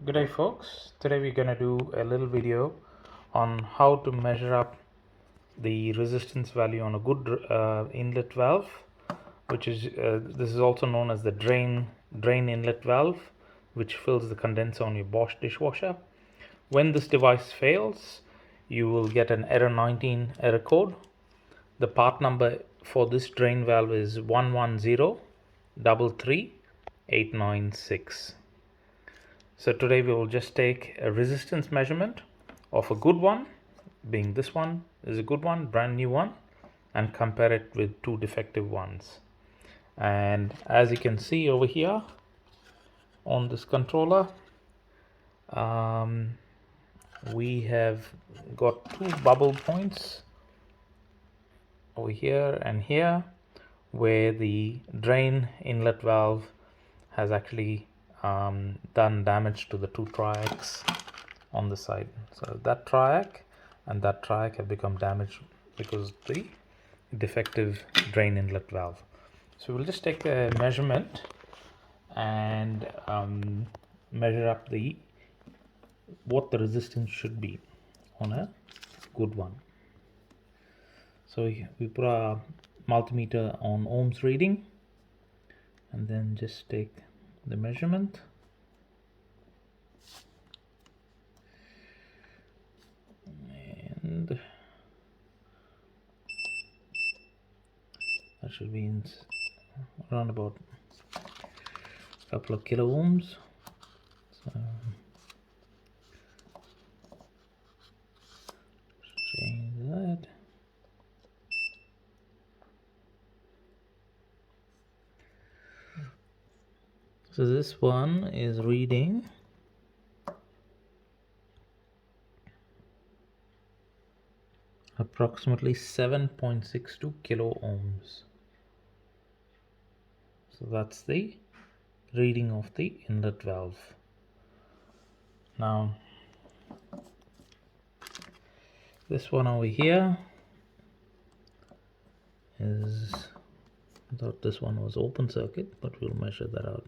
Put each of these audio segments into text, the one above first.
Good day folks, today we're going to do a little video on how to measure up the resistance value on a good inlet valve, which is this is also known as the drain inlet valve, which fills the condenser on your Bosch dishwasher. When this device fails, you will get an error 19 error code. The part number for this drain valve is 11033896. So today we will just take a resistance measurement of a good one, being this one is a good one, brand new one, and compare it with two defective ones. And as you can see over here on this controller, we have got two bubble points over here and here where the drain inlet valve has actually done damage to the two triacs on the side. So that triac and that triac have become damaged because of the defective drain inlet valve. So we'll just take a measurement and measure up what the resistance should be on a good one. So we put our multimeter on ohms reading and then just take the measurement. And that should be in around about a couple of kilo ohms. So change that. So this one is reading approximately 7.62 kilo ohms. So that's the reading of the inlet valve. Now this one over here is, I thought this one was open circuit, but we'll measure that out.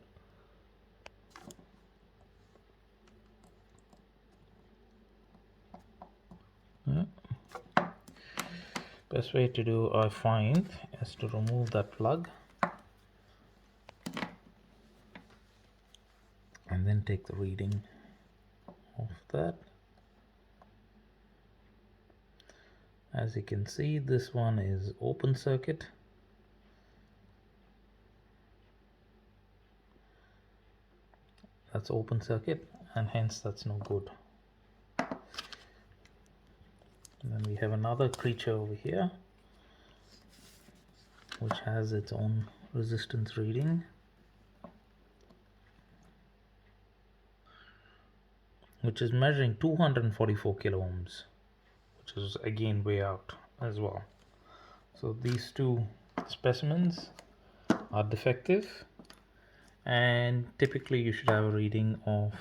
Yeah. Best way to do, I find, is to remove that plug and then take the reading of that. As you can see, this one is open circuit. That's open circuit, and hence that's no good. And then we have another creature over here which has its own resistance reading, which is measuring 244 kilo ohms, which is again way out as well. So these two specimens are defective, and typically you should have a reading of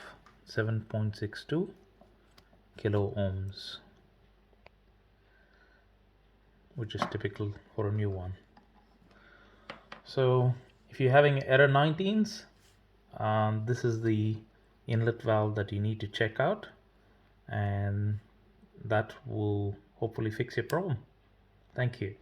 7.62 kilo ohms, which is typical for a new one. So if you're having error 19s, this is the inlet valve that you need to check out, and that will hopefully fix your problem. Thank you.